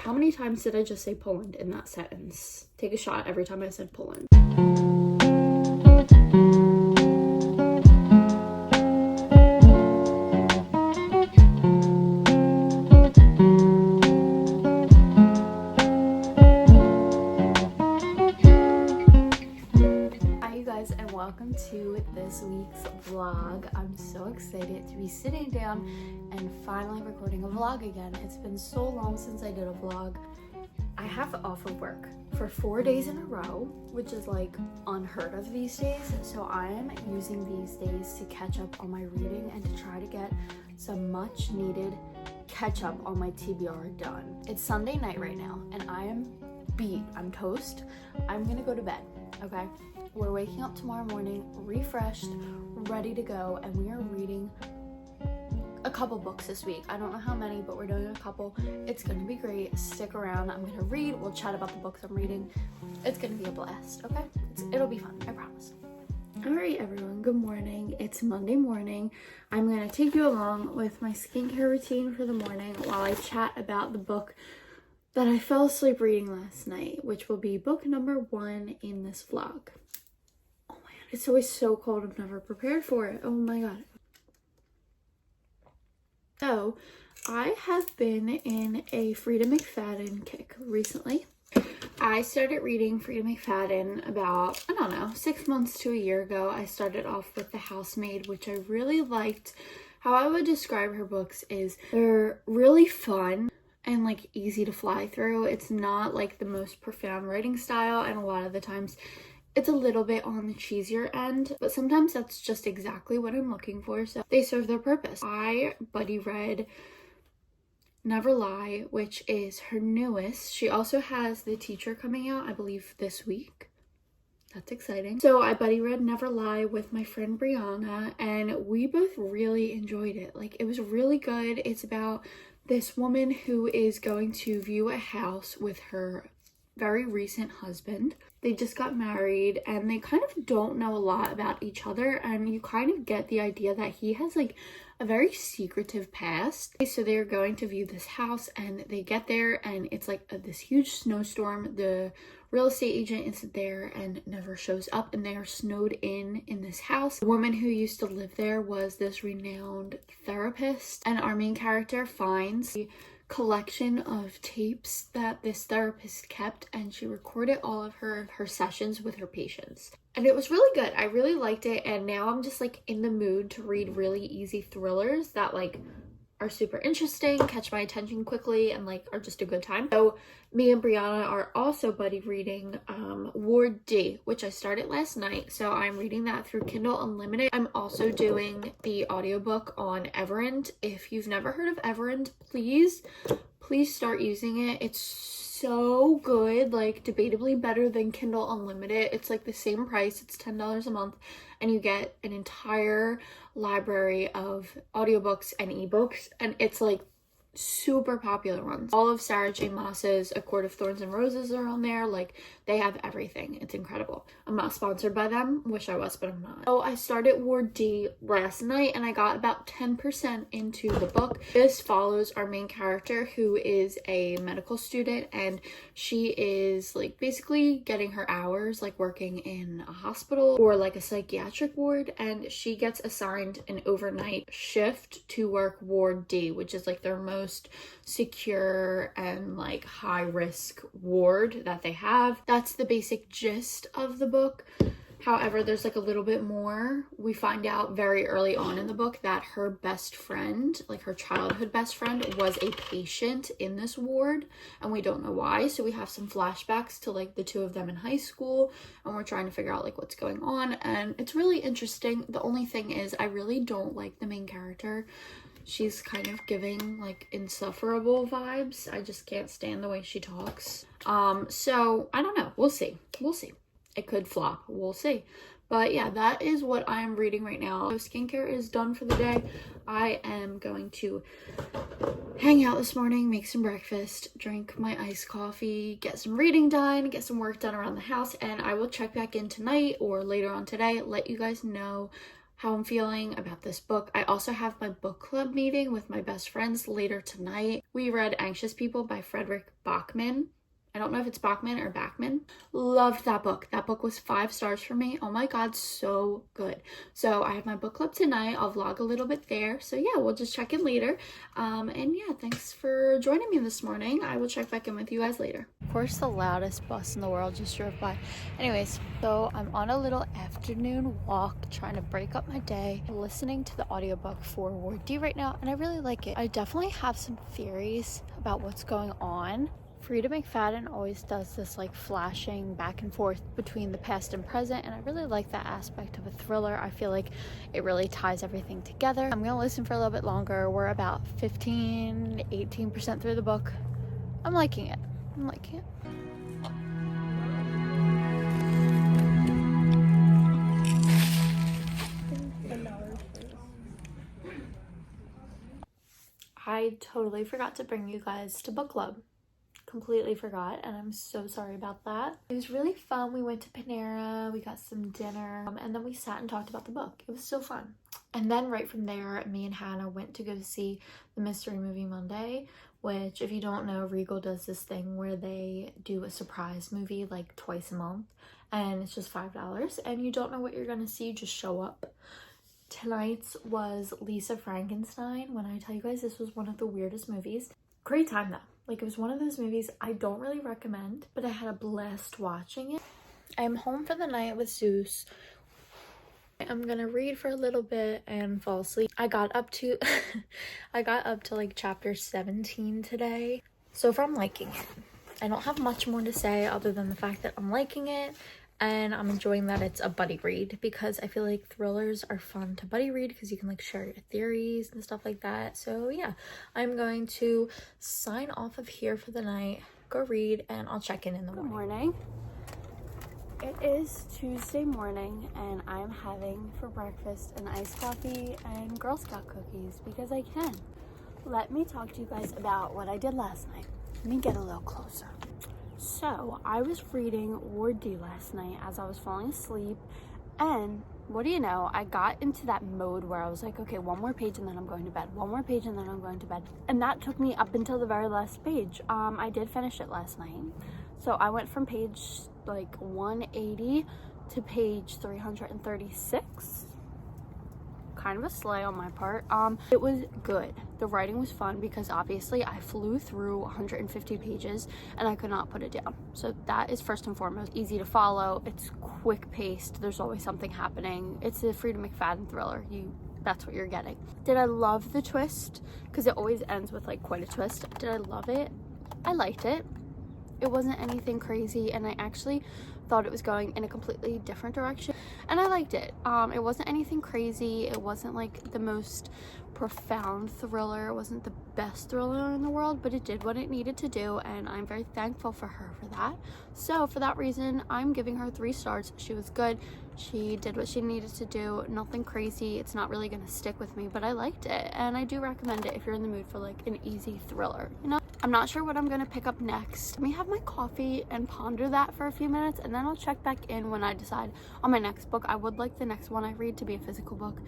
How many times did I just say Poland in that sentence? Take a shot every time I said Poland. And welcome to this week's vlog. I'm so excited to be sitting down and finally recording a vlog again. It's been so long since I did a vlog. I have off of work for 4 days in a row, which is like unheard of these days. So I am using these days to catch up on my reading and to try to get some much needed catch up on my TBR done. It's Sunday night right now and I am beat. I'm toast. I'm gonna go to bed, okay? We're waking up tomorrow morning, refreshed, ready to go, and we are reading a couple books this week. I don't know how many, but we're doing a couple. It's gonna be great. Stick around. I'm gonna read. We'll chat about the books I'm reading. It's gonna be a blast, okay? It'll be fun, I promise. All right, everyone, good morning. It's Monday morning. I'm gonna take you along with my skincare routine for the morning while I chat about the book that I fell asleep reading last night, which will be book number 1 in this vlog. It's always so cold. I'm never prepared for it. Oh my god. So, I have been in a Frida McFadden kick recently. I started reading Frida McFadden about, 6 months to a year ago. I started off with The Housemaid, which I really liked. How I would describe her books is they're really fun and like easy to fly through. It's not like the most profound writing style, and a lot of the times it's a little bit on the cheesier end, but sometimes that's just exactly what I'm looking for, so they serve their purpose. I buddy read Never Lie, which is her newest. She also has The Teacher coming out, I believe, this week. That's exciting. So I buddy read Never Lie with my friend Brianna, and we both really enjoyed it. Like, it was really good. It's about this woman who is going to view a house with her very recent husband. They just got married and they kind of don't know a lot about each other, and you kind of get the idea that he has like a very secretive past. So they're going to view this house and they get there and it's like this huge snowstorm. The real estate agent isn't there and never shows up, and they are snowed in this house. The woman who used to live there was this renowned therapist, and our main character finds a collection of tapes that this therapist kept, and she recorded all of her sessions with her patients, and it was really good. I really liked it, and now I'm just like in the mood to read really easy thrillers that like are super interesting, catch my attention quickly, and like are just a good time. So me and Brianna are also buddy reading Ward D, which I started last night. So I'm reading that through Kindle Unlimited. I'm also doing the audiobook on Everend. If you've never heard of Everend, please start using it. It's so good, like debatably better than Kindle Unlimited. It's like the same price. It's $10 a month, and you get an entire library of audiobooks and ebooks, and it's like super popular ones. All of Sarah J Maas's A Court of Thorns and Roses are on there. Like, they have everything. It's incredible. I'm not sponsored by them. Wish I was, but I'm not. So I started Ward D last night and I got about 10% into the book. This follows our main character, who is a medical student, and she is like basically getting her hours like working in a hospital or like a psychiatric ward, and she gets assigned an overnight shift to work Ward D, which is like their most secure and like high risk ward that they have. That's the basic gist of the book. However, there's like a little bit more. We find out very early on in the book that her best friend, like her childhood best friend, was a patient in this ward, and we don't know why. So we have some flashbacks to like the two of them in high school, and we're trying to figure out like what's going on, and it's really interesting. The only thing is I really don't like the main character. She's kind of giving like insufferable vibes. I just can't stand the way she talks. So I don't know. We'll see. It could flop. We'll see. But yeah, that is what I'm reading right now. So skincare is done for the day. I am going to hang out this morning, make some breakfast, drink my iced coffee, get some reading done, get some work done around the house, and I will check back in tonight or later on today, let you guys know how I'm feeling about this book. I also have my book club meeting with my best friends later tonight. We read Anxious People by Frederick Bachman. I don't know if it's Bachman or Bachman. Loved that book. That book was 5 stars for me. Oh my god, so good. So I have my book club tonight. I'll vlog a little bit there. So yeah, we'll just check in later. And yeah, thanks for joining me this morning. I will check back in with you guys later. Of course, the loudest bus in the world just drove by. Anyways, so I'm on a little afternoon walk trying to break up my day. I'm listening to the audiobook for Ward D right now, and I really like it. I definitely have some theories about what's going on. Frida McFadden always does this like flashing back and forth between the past and present, and I really like that aspect of a thriller. I feel like it really ties everything together. I'm gonna listen for a little bit longer. We're about 18% through the book. I'm liking it. I totally forgot to bring you guys to book club. Completely forgot, and I'm so sorry about that. It was really fun. We went to Panera, we got some dinner, and then we sat and talked about the book. It was so fun. And then right from there, me and Hannah went to go see the Mystery Movie Monday, which, if you don't know, Regal does this thing where they do a surprise movie like twice a month, and it's just $5, and you don't know what you're gonna see, just show up. Tonight's was Lisa Frankenstein. When I tell you guys, this was one of the weirdest movies. Great time though. Like, it was one of those movies I don't really recommend, but I had a blast watching it. I'm home for the night with Zeus. I'm gonna read for a little bit and fall asleep. I got up to like chapter 17 today. So far I'm liking it. I don't have much more to say other than the fact that I'm liking it, and I'm enjoying that it's a buddy read, because I feel like thrillers are fun to buddy read because you can like share your theories and stuff like that. So yeah, I'm going to sign off of here for the night, go read, and I'll check in the morning. Good morning. It is Tuesday morning, and I'm having for breakfast an iced coffee and Girl Scout cookies because I can. Let me talk to you guys about what I did last night. Let me get a little closer. So I was reading Ward D last night as I was falling asleep, and what do you know, I got into that mode where I was like, okay, one more page and then I'm going to bed, one more page and then I'm going to bed, and that took me up until the very last page. I did finish it last night, so I went from page like 180 to page 336. Kind of a slay on my part. It was good. The writing was fun because obviously I flew through 150 pages and I could not put it down. So that is first and foremost. Easy to follow. It's quick paced. There's always something happening. It's a Frida McFadden thriller. That's what you're getting. Did I love the twist? Because it always ends with like quite a twist. Did I love it? I liked it. It wasn't anything crazy, and I actually thought it was going in a completely different direction, and I liked it. It wasn't anything crazy. It wasn't like the most profound thriller. It wasn't the best thriller in the world, but it did what it needed to do, and I'm very thankful for her for that. So for that reason, I'm giving her 3 stars. She was good. She did what she needed to do. Nothing crazy. It's not really gonna stick with me, but I liked it, and I do recommend it if you're in the mood for like an easy thriller, you know? I'm not sure what I'm gonna pick up next. Let me have my coffee and ponder that for a few minutes, and then I'll check back in when I decide on my next book. I would like the next one I read to be a physical book,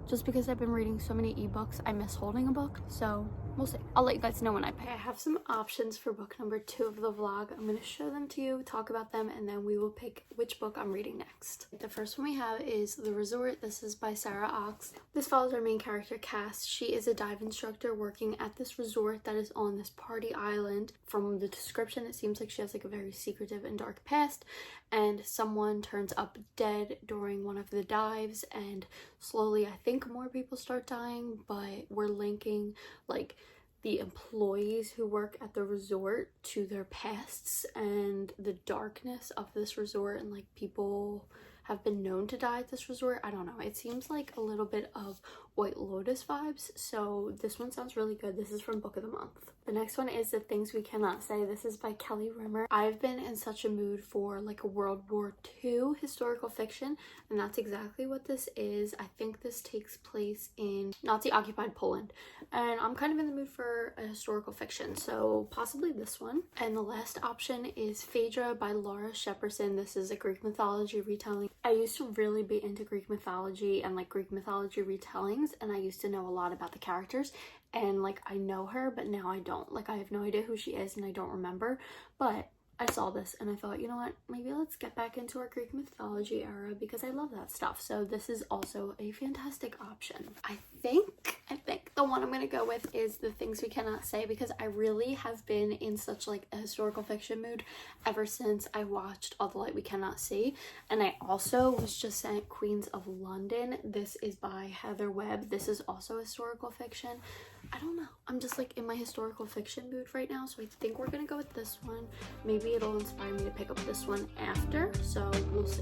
just because I've been reading so many ebooks. I miss holding a book, so we'll see. I'll let you guys know when I pick. I have some options for book number 2 of the vlog. I'm gonna show them to you, talk about them, and then we will pick which book I'm reading next. The first one we have is The Resort. This is by Sarah Ox. This follows our main character, Cass. She is a dive instructor working at this resort that is on this party island. From the description, it seems like she has like a very secretive and dark past, and someone turns up dead during one of the dives, and slowly I think more people start dying, but we're linking like the employees who work at the resort to their pasts and the darkness of this resort, and like people have been known to die at this resort. I don't know, it seems like a little bit of White Lotus vibes, so this one sounds really good. This is from Book of the Month. The next one is The Things We Cannot Say. This is by Kelly Rimmer. I've been in such a mood for like a World War II historical fiction, and that's exactly what this is. I think this takes place in Nazi-occupied Poland, and I'm kind of in the mood for a historical fiction, so possibly this one. And the last option is Phaedra by Laura Shepperson. This is a Greek mythology retelling. I used to really be into Greek mythology and like Greek mythology retellings, and I used to know a lot about the characters, and like I know her, but now I don't. Like I have no idea who she is and I don't remember, but I saw this and I thought, you know what, maybe let's get back into our Greek mythology era because I love that stuff. So this is also a fantastic option. I think the one I'm gonna go with is The Things We Cannot Say, because I really have been in such like a historical fiction mood ever since I watched All the Light We Cannot See. And I also was just sent Queens of London. This is by Heather Webb. This is also historical fiction. I don't know, I'm just like in my historical fiction mood right now, so I think we're gonna go with this one. Maybe it'll inspire me to pick up this one after, so we'll see.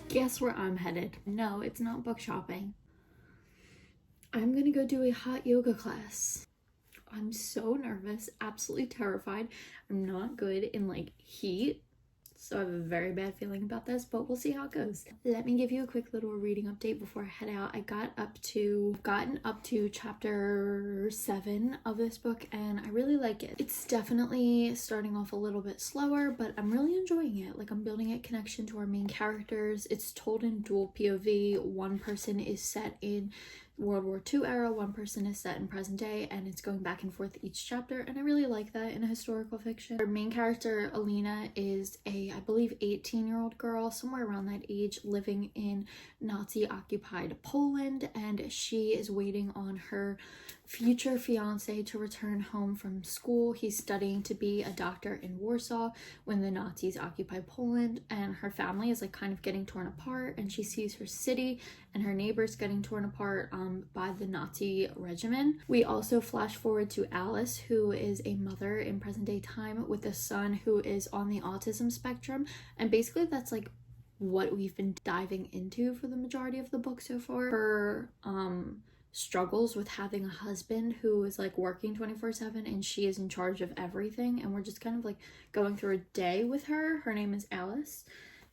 Guess where I'm headed? No, it's not book shopping. I'm gonna go do a hot yoga class. I'm so nervous, absolutely terrified. I'm not good in like heat, so I have a very bad feeling about this, but we'll see how it goes. Let me give you a quick little reading update before I head out. I gotten up to chapter 7 of this book, and I really like it. It's definitely starting off a little bit slower, but I'm really enjoying it. Like, I'm building a connection to our main characters. It's told in dual POV. One person is set in World War II era, one person is set in present day, and it's going back and forth each chapter, and I really like that in a historical fiction. Our main character, Alina, is a, I believe, 18-year-old girl, somewhere around that age, living in Nazi-occupied Poland, and she is waiting on her future fiance to return home from school. He's studying to be a doctor in Warsaw when the Nazis occupy Poland, and her family is like kind of getting torn apart, and she sees her city and her neighbors getting torn apart by the Nazi regime. We also flash forward to Alice, who is a mother in present day time with a son who is on the autism spectrum, and basically that's like what we've been diving into for the majority of the book so far. Her struggles with having a husband who is like working 24/7 and she is in charge of everything, and we're just kind of like going through a day with her. Her name is Alice.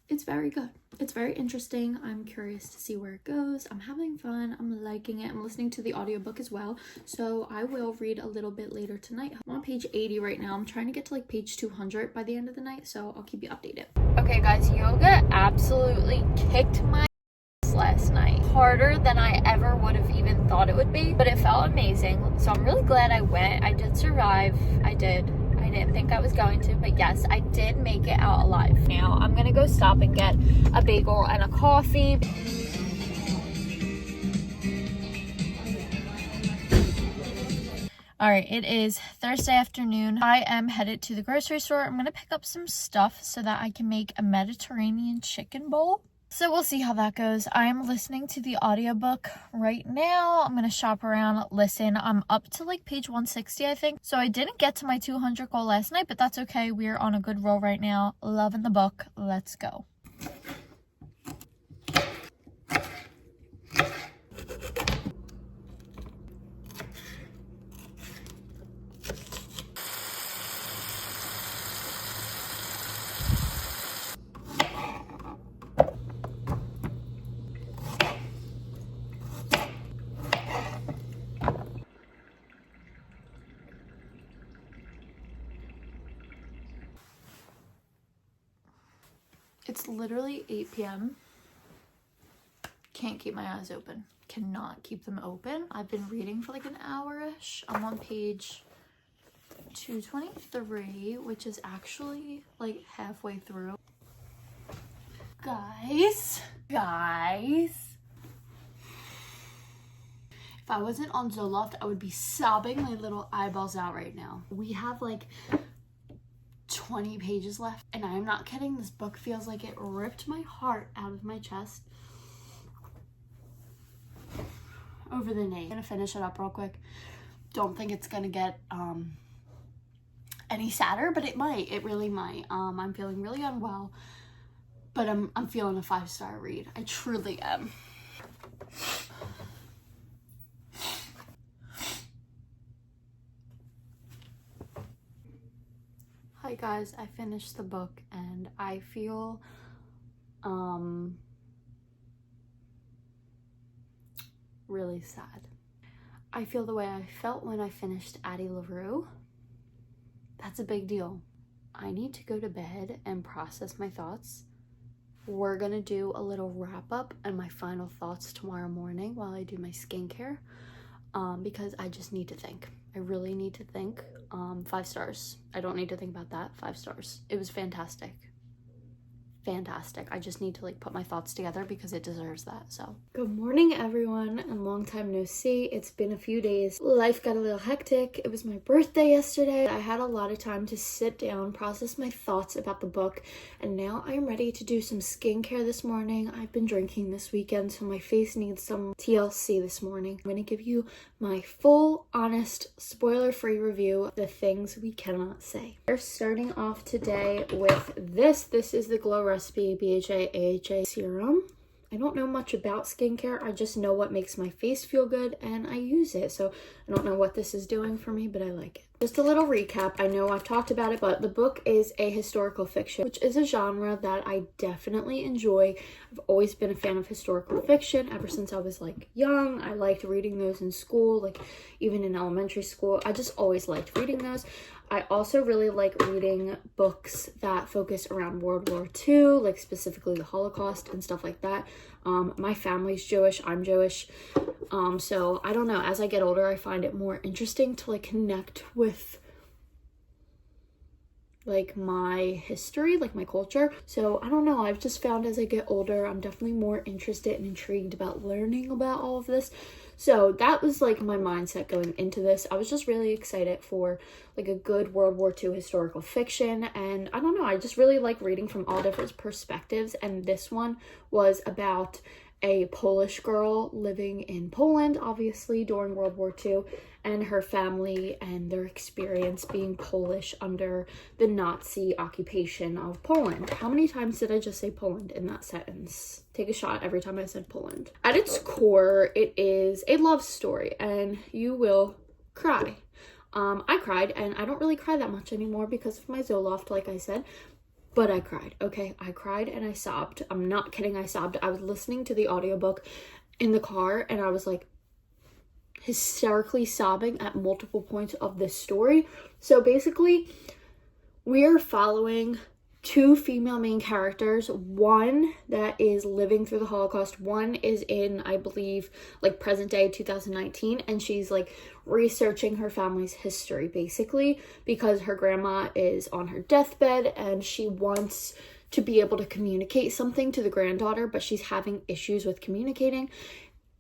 It's very good. It's very interesting. I'm curious to see where it goes. I'm having fun. I'm liking it. I'm listening to the audiobook as well, so I will read a little bit later tonight. I'm on page 80 right now. I'm trying to get to like page 200 by the end of the night, so I'll keep you updated. Okay guys, yoga absolutely kicked my last night. Harder than I ever would have even thought it would be, but it felt amazing, so I'm really glad I went. I did survive. I didn't think I was going to, but yes, I did make it out alive. Now I'm gonna go stop and get a bagel and a coffee. All right, it is Thursday afternoon. I am headed to the grocery store. I'm gonna pick up some stuff so that I can make a Mediterranean chicken bowl. So we'll see how that goes. I am listening to the audiobook right now. I'm going to shop around, listen. I'm up to like page 160, I think. So I didn't get to my 200 goal last night, but that's okay. We're on a good roll right now. Loving the book. Let's go. It's literally 8 p.m. Can't keep my eyes open. Cannot keep them open. I've been reading for like an hour-ish. I'm on page 223, which is actually like halfway through. Guys. If I wasn't on Zoloft, I would be sobbing my little eyeballs out right now. We have like 20 pages left, and I am not kidding. This book feels like it ripped my heart out of my chest over the name. I'm gonna finish it up real quick. Don't think it's gonna get any sadder, but it might. It really might. I'm feeling really unwell, but I'm feeling a 5-star read. I truly am. Hi guys, I finished the book and I feel really sad. I feel the way I felt when I finished Addie LaRue. That's a big deal. I need to go to bed and process my thoughts. We're gonna do a little wrap up and my final thoughts tomorrow morning while I do my skincare, because I just need to think. I really need to think. 5 stars. I don't need to think about that. 5 stars. It was fantastic. Fantastic. I just need to like put my thoughts together because it deserves that. So good morning everyone, and long time no see. It's been a few days. Life got a little hectic. It was my birthday yesterday. I had a lot of time to sit down, process my thoughts about the book, and now I'm ready to do some skincare this morning. I've been drinking this weekend, so my face needs some TLC this morning. I'm going to give you my full, honest, spoiler-free review of the things we cannot say. We're starting off today with this. This is the Glow Recipe BHA AHA serum. I don't know much about skincare. I just know what makes my face feel good and I use it. So I don't know what this is doing for me, but I like it. Just a little recap. I know I've talked about it, but the book is a historical fiction, which is a genre that I definitely enjoy. I've always been a fan of historical fiction ever since I was like young. I liked reading those in school, like even in elementary school. I just always liked reading those. I also really like reading books that focus around World War II, like specifically the Holocaust and stuff like that. My family's Jewish, I'm Jewish. So I don't know, as I get older, I find it more interesting to like connect with like my history, like my culture. So I don't know, I've just found as I get older, I'm definitely more interested and intrigued about learning about all of this. So that was like my mindset going into this. I was just really excited for like a good World War II historical fiction. And I don't know, I just really like reading from all different perspectives. And this one was about a Polish girl living in Poland, obviously, during World War II, and her family and their experience being Polish under the Nazi occupation of Poland. How many times did I just say Poland in that sentence? Take a shot every time I said Poland. At its core, it is a love story, and you will cry. I cried, and I don't really cry that much anymore because of my Zoloft, like I said. But I cried, okay? I cried and I sobbed. I'm not kidding, I sobbed. I was listening to the audiobook in the car and I was like hysterically sobbing at multiple points of this story. So basically, we are following 2 female main characters. One that is living through the Holocaust. One is in, I believe, like present day 2019, and she's like researching her family's history basically because her grandma is on her deathbed and she wants to be able to communicate something to the granddaughter, but she's having issues with communicating.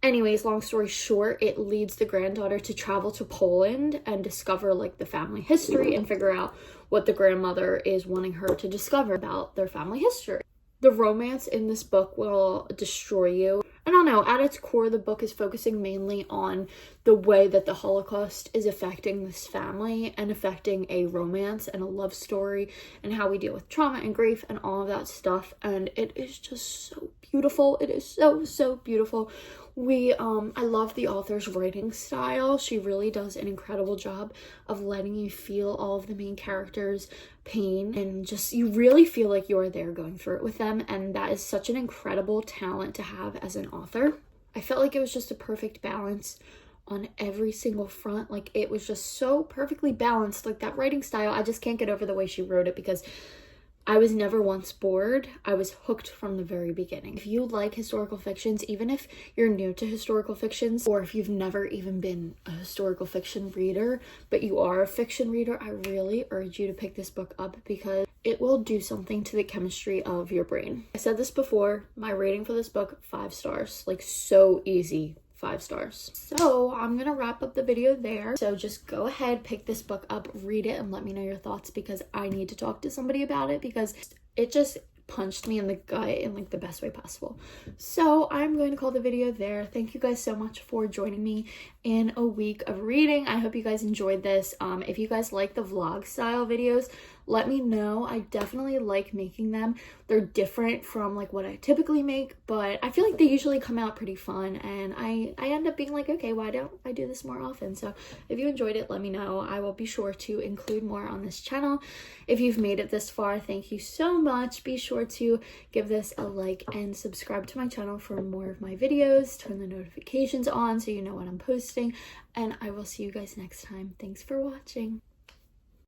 Anyways, long story short, it leads the granddaughter to travel to Poland and discover like the family history and figure out what the grandmother is wanting her to discover about their family history. The romance in this book will destroy you. I don't know, at its core, the book is focusing mainly on the way that the Holocaust is affecting this family and affecting a romance and a love story and how we deal with trauma and grief and all of that stuff. And it is just so beautiful. It is so, so beautiful. I love the author's writing style. She really does an incredible job of letting you feel all of the main characters' pain and just you really feel like you're there going through it with them, and that is such an incredible talent to have as an author. I felt like it was just a perfect balance on every single front. Like it was just so perfectly balanced. Like that writing style, I just can't get over the way she wrote it because I was never once bored. I was hooked from the very beginning. If you like historical fictions, even if you're new to historical fictions, or if you've never even been a historical fiction reader, but you are a fiction reader, I really urge you to pick this book up because it will do something to the chemistry of your brain. I said this before, my rating for this book, 5 stars. Like, so easy. 5 stars. So I'm gonna wrap up the video there. So just go ahead, pick this book up, read it, and let me know your thoughts because I need to talk to somebody about it because it just punched me in the gut in like the best way possible. So I'm going to call the video there. Thank you guys so much for joining me in a week of reading. I hope you guys enjoyed this. If you guys like the vlog style videos, let me know. I definitely like making them. They're different from like what I typically make, but I feel like they usually come out pretty fun, and I end up being like, okay, why don't I do this more often? So if you enjoyed it, let me know. I will be sure to include more on this channel. If you've made it this far, thank you so much. Be sure to give this a like and subscribe to my channel for more of my videos. Turn the notifications on so you know when I'm posting, and I will see you guys next time. Thanks for watching.